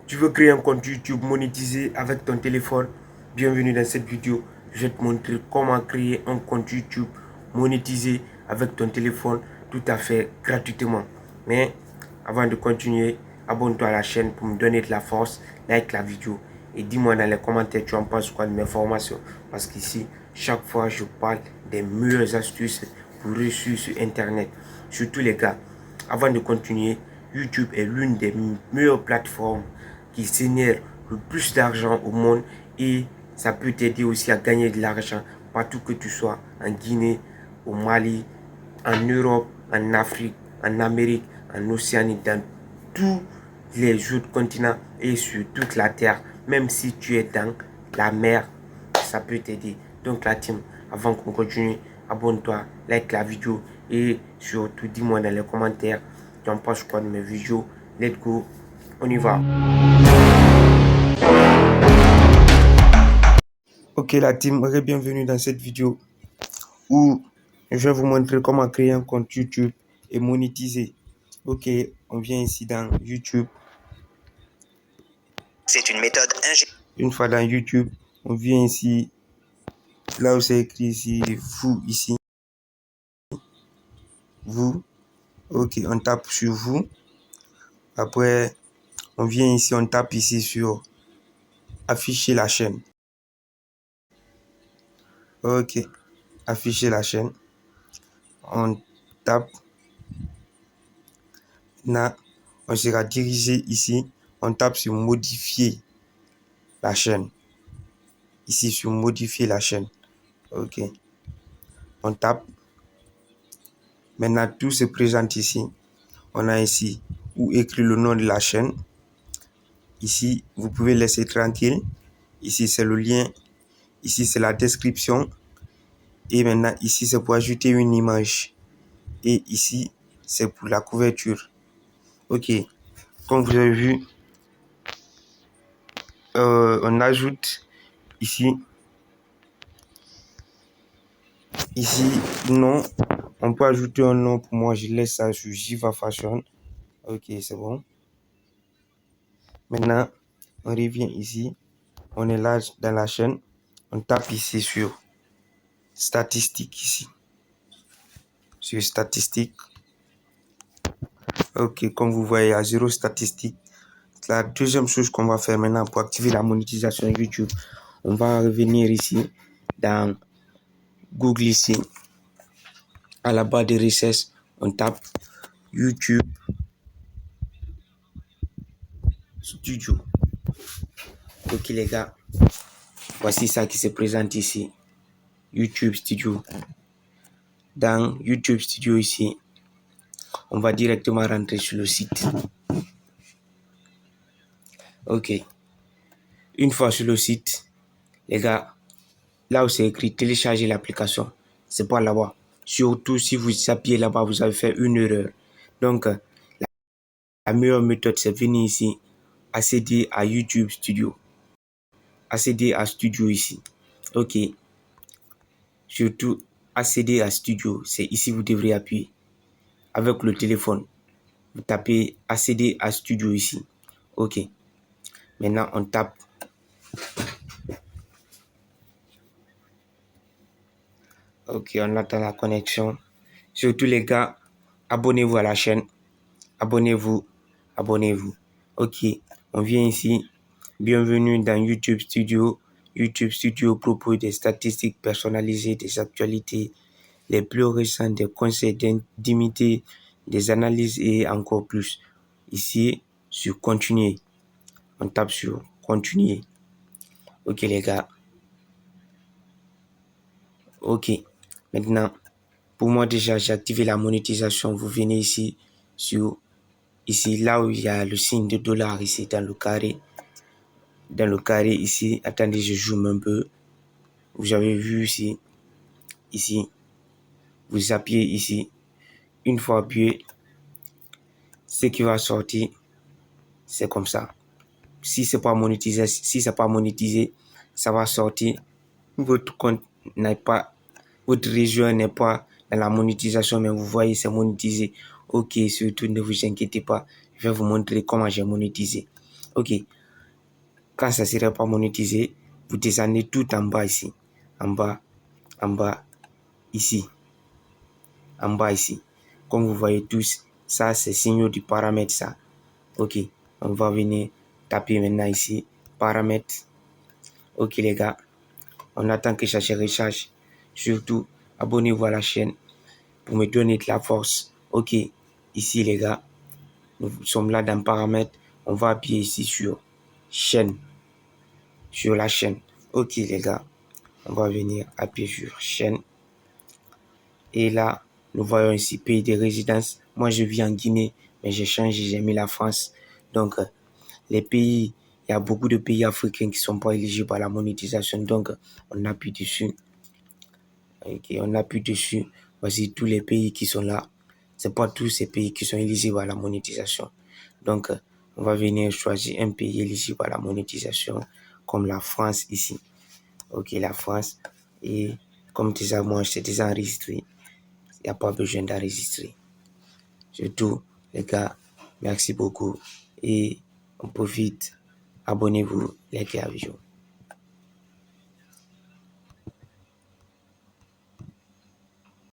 Tu veux créer un compte YouTube monétisé avec ton téléphone? Bienvenue dans cette vidéo. Je vais te montrer comment créer un compte YouTube monétisé avec ton téléphone tout à fait gratuitement. Mais avant de continuer, abonne-toi à la chaîne pour me donner de la force, like la vidéo et dis-moi dans les commentaires tu en penses quoi de mes formations. Parce qu'ici, chaque fois je parle des meilleures astuces pour réussir sur Internet. Surtout les gars, avant de continuer, YouTube est l'une des meilleures plateformes qui génère le plus d'argent au monde et ça peut t'aider aussi à gagner de l'argent partout que tu sois, en Guinée, au Mali, en Europe, en Afrique, en Amérique, en Océanie, dans tous les autres continents et sur toute la terre. Même si tu es dans la mer, ça peut t'aider. Donc la team, avant qu'on continue, abonne-toi, like la vidéo et surtout dis-moi dans les commentaires, tu en penses quoi de mes vidéos. Let's go, on y va. Ok la team, bienvenue dans cette vidéo où je vais vous montrer comment créer un compte YouTube et monétiser. Ok, on vient ici dans YouTube. C'est une méthode Une fois dans YouTube, on vient ici, là où c'est écrit ici, vous ici. Vous. Ok, on tape sur vous. Après, on vient ici, on tape ici sur afficher la chaîne. Ok, afficher la chaîne. On tape. Là, on sera dirigé ici. On tape sur modifier la chaîne. Ici sur modifier la chaîne. Ok. On tape. Maintenant, tout se présente ici. On a ici où écrit le nom de la chaîne. Ici, vous pouvez laisser tranquille. Ici, c'est le lien. Ici, c'est la description. Et maintenant, ici, c'est pour ajouter une image. Et ici, c'est pour la couverture. Ok. Comme vous avez vu, on ajoute ici. Ici, nom. On peut ajouter un nom. Pour moi, je laisse ça sur Jiva Fashion. Ok, c'est bon. Maintenant, on revient ici. On est là dans la chaîne. On tape ici sur statistiques ici. Sur statistiques. Ok, comme vous voyez, il y a 0 statistique. La deuxième chose qu'on va faire maintenant pour activer la monétisation YouTube, on va revenir ici dans Google ici. À la barre de recherche, on tape YouTube Studio. Ok les gars, voici ça qui se présente ici. YouTube Studio. Dans YouTube Studio ici, on va directement rentrer sur le site. Ok. Une fois sur le site, les gars, là où c'est écrit télécharger l'application, c'est pas là-bas. Surtout si vous appuyez là-bas, vous avez fait une erreur. Donc, la meilleure méthode, c'est venir ici, accéder à YouTube Studio. Accéder à Studio ici. Ok. Surtout, accéder à Studio, c'est ici vous devrez appuyer. Avec le téléphone, vous tapez accéder à Studio ici. Ok. Maintenant, on tape. Ok, on attend la connexion. Surtout les gars, abonnez-vous à la chaîne. Abonnez-vous. Abonnez-vous. Ok, on vient ici. Bienvenue dans YouTube Studio. YouTube Studio propose des statistiques personnalisées, des actualités les plus récentes, des conseils d'imiter, des analyses et encore plus. Ici, sur continuer. On tape sur continuer. Ok les gars. Ok. Maintenant, pour moi déjà, j'ai activé la monétisation. Vous venez ici sur ici là où il y a le signe de dollar ici dans le carré. Dans le carré ici, attendez, je zoome un peu. Vous avez vu ici, ici, vous appuyez ici. Une fois appuyé, ce qui va sortir, c'est comme ça. Si c'est pas monétisé, ça va sortir. Votre compte n'est pas, votre région n'est pas dans la monétisation, mais vous voyez, c'est monétisé. Ok, surtout ne vous inquiétez pas. Je vais vous montrer comment j'ai monétisé. Ok. Quand ça ne serait pas monétisé, vous descendez tout en bas ici. En bas, ici. En bas ici. Comme vous voyez tous, ça c'est signe du paramètre ça. Ok. On va venir taper maintenant ici. Paramètres. Ok les gars. On attend que ça se recharge. Surtout, abonnez-vous à la chaîne pour me donner de la force. Ok. Ici les gars. Nous sommes là dans paramètres. On va appuyer ici sur chaîne. Sur la chaîne. Ok les gars. On va venir appuyer sur chaîne. Et là, nous voyons ici pays de résidence. Moi, je vis en Guinée, mais j'ai changé, j'ai mis la France. Donc, les pays, il y a beaucoup de pays africains qui ne sont pas éligibles à la monétisation. Donc, on appuie dessus. Ok, on appuie dessus. Voici tous les pays qui sont là. Ce n'est pas tous ces pays qui sont éligibles à la monétisation. Donc, on va venir choisir un pays éligible à la monétisation, comme la France ici. Ok, la France. Et comme déjà, moi, j'étais déjà enregistré. Il n'y a pas besoin d'enregistrer. C'est tout, les gars. Merci beaucoup. Et on profite. Abonnez-vous, likez la vidéo.